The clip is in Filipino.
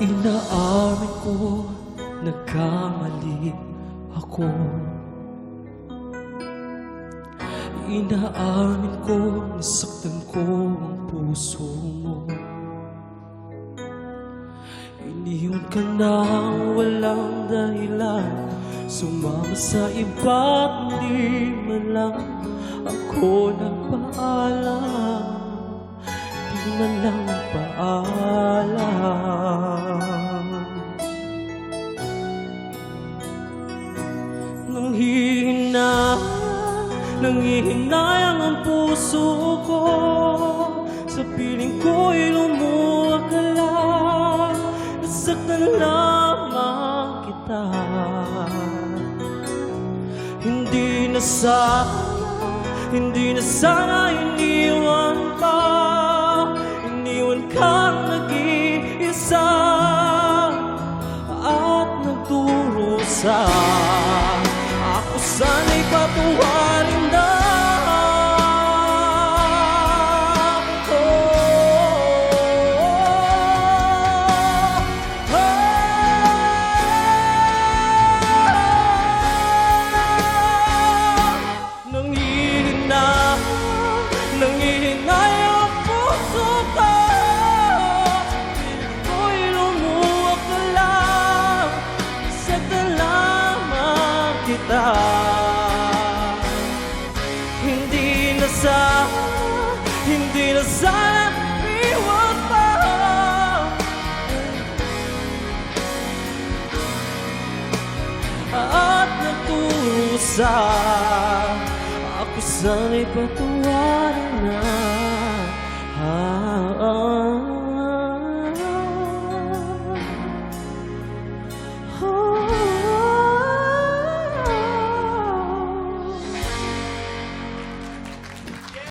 Inaamin ko, nagkamali ako. Inaamin ko, nasaktan ko ang puso mo. Iniwan ka na walang dahilan, sumama sa iba't hindi man lang ako nagpaalam. Di man lang paalam. Nanghihinayang ang puso ko, sa piling ko'y lumuwag ka lang, nasaktan lamang kita. Hindi na sana iniwan ka, iniwan kang nag-iisa at nagdurusa. Ako sana'y patuwarin na. Nanghihinay ang puso ko, ko'y lumuwag ka lang, nasaktan lamang kita. Hindi na sana iwan pa, at nagdurusa. Ako sana'y patuwa.